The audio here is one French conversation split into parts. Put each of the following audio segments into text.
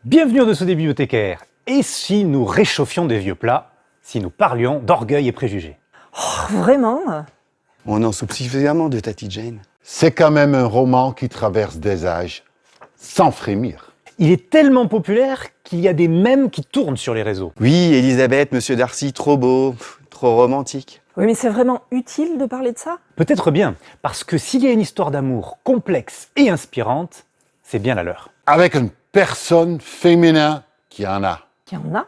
Bienvenue au Dessous des bibliothécaires. Et si nous réchauffions des vieux plats, si nous parlions d'orgueil et préjugés? Oh, vraiment? On en soupe suffisamment de Tati Jane. C'est quand même un roman qui traverse des âges sans frémir. Il est tellement populaire qu'il y a des mèmes qui tournent sur les réseaux. Oui, Elisabeth, Monsieur Darcy, trop beau, trop romantique. Oui, mais c'est vraiment utile de parler de ça? Peut-être bien, parce que s'il y a une histoire d'amour complexe et inspirante, c'est bien la leur. Avec une personne féminin qui en a. Il y en a?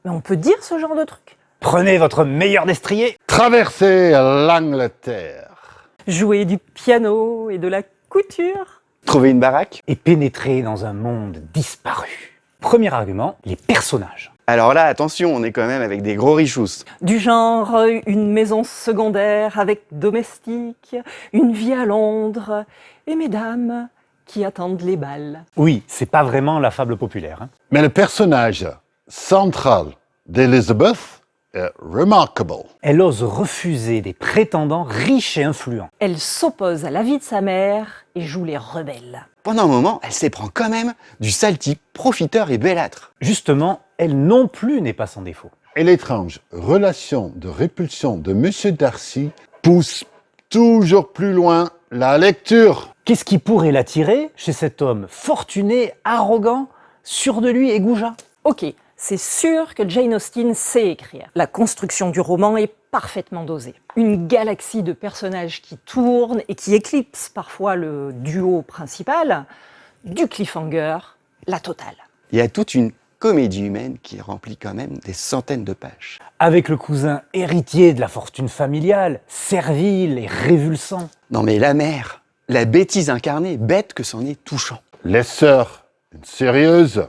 Mais on peut dire ce genre de truc? Prenez votre meilleur destrier. Traverser l'Angleterre. Jouer du piano et de la couture? Trouver une baraque? Et pénétrer dans un monde disparu. Premier argument, les personnages. Alors là, attention, on est quand même avec des gros richousses. Du genre une maison secondaire avec domestique, une vie à Londres et mesdames qui attendent les balles. Oui, c'est pas vraiment la fable populaire. hein. Mais le personnage central d'Elizabeth est remarquable. Elle ose refuser des prétendants riches et influents. Elle s'oppose à la vie de sa mère et joue les rebelles. Pendant un moment, elle s'éprend quand même du sale type, profiteur et bellâtre. Justement, elle non plus n'est pas sans défaut. Et l'étrange relation de répulsion de Monsieur Darcy pousse toujours plus loin la lecture. Qu'est-ce qui pourrait l'attirer chez cet homme fortuné, arrogant, sûr de lui et goujat? Ok, c'est sûr que Jane Austen sait écrire. La construction du roman est parfaitement dosée. Une galaxie de personnages qui tournent et qui éclipsent parfois le duo principal, du cliffhanger, la totale. Il y a toute une comédie humaine qui remplit quand même des centaines de pages. Avec le cousin héritier de la fortune familiale, servile et révulsant. Non mais la mère, la bêtise incarnée, bête que c'en est touchant. Les sœurs, une sérieuse,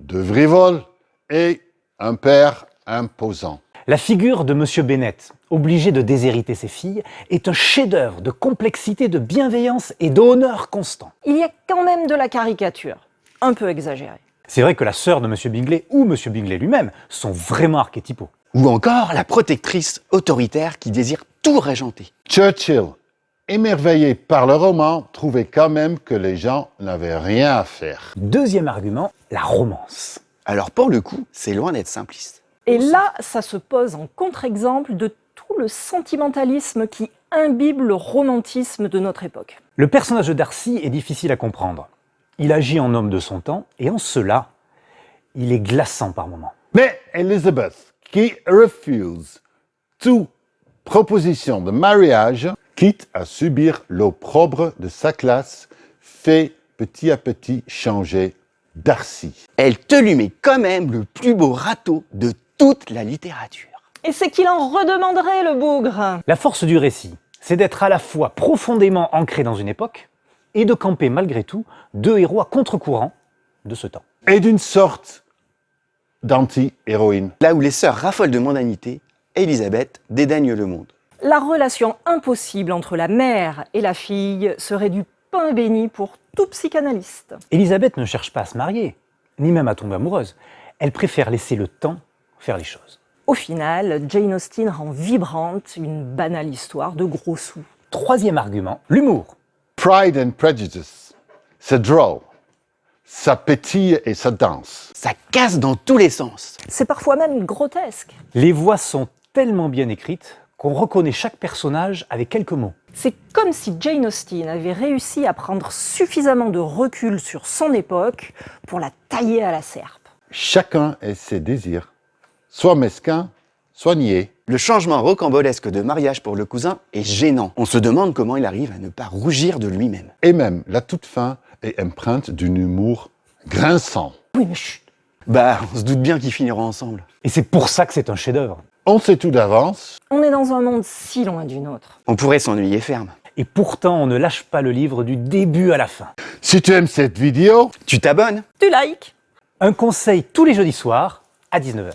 deux frivoles et un père imposant. La figure de Monsieur Bennet, obligé de déshériter ses filles, est un chef-d'œuvre de complexité, de bienveillance et d'honneur constant. Il y a quand même de la caricature, un peu exagérée. C'est vrai que la sœur de Monsieur Bingley ou Monsieur Bingley lui-même sont vraiment archétypaux. Ou encore la protectrice autoritaire qui désire tout régenter. Churchill, émerveillé par le roman, trouvait quand même que les gens n'avaient rien à faire. Deuxième argument, la romance. Alors pour le coup, c'est loin d'être simpliste. Et là, ça se pose en contre-exemple de tout le sentimentalisme qui imbibe le romantisme de notre époque. Le personnage de Darcy est difficile à comprendre. Il agit en homme de son temps et en cela, il est glaçant par moments. Mais Elizabeth, qui refuse toute proposition de mariage, quitte à subir l'opprobre de sa classe, fait petit à petit changer Darcy. Elle te lui met quand même le plus beau râteau de toute la littérature. Et c'est qu'il en redemanderait, le bougre. La force du récit, c'est d'être à la fois profondément ancré dans une époque et de camper malgré tout deux héros à contre-courant de ce temps. Et d'une sorte d'anti-héroïne. Là où les sœurs raffolent de mondanité, Elisabeth dédaigne le monde. La relation impossible entre la mère et la fille serait du pain béni pour tout psychanalyste. Elisabeth ne cherche pas à se marier, ni même à tomber amoureuse. Elle préfère laisser le temps faire les choses. Au final, Jane Austen rend vibrante une banale histoire de gros sous. Troisième argument, l'humour. Pride and Prejudice, c'est drôle. Ça pétille et ça danse. Ça casse dans tous les sens. C'est parfois même grotesque. Les voix sont tellement bien écrites qu'on reconnaît chaque personnage avec quelques mots. C'est comme si Jane Austen avait réussi à prendre suffisamment de recul sur son époque pour la tailler à la serpe. Chacun a ses désirs, soit mesquins, soit niais. Le changement rocambolesque de mariage pour le cousin est gênant. On se demande comment il arrive à ne pas rougir de lui-même. Et même la toute fin est empreinte d'un humour grinçant. Oui, mais chut. Bah, on se doute bien qu'ils finiront ensemble. Et c'est pour ça que c'est un chef-d'œuvre. On sait tout d'avance. On est dans un monde si loin du nôtre. On pourrait s'ennuyer ferme. Et pourtant, on ne lâche pas le livre du début à la fin. Si tu aimes cette vidéo, Tu t'abonnes? Tu likes? Un conseil tous les jeudis soirs à 19h.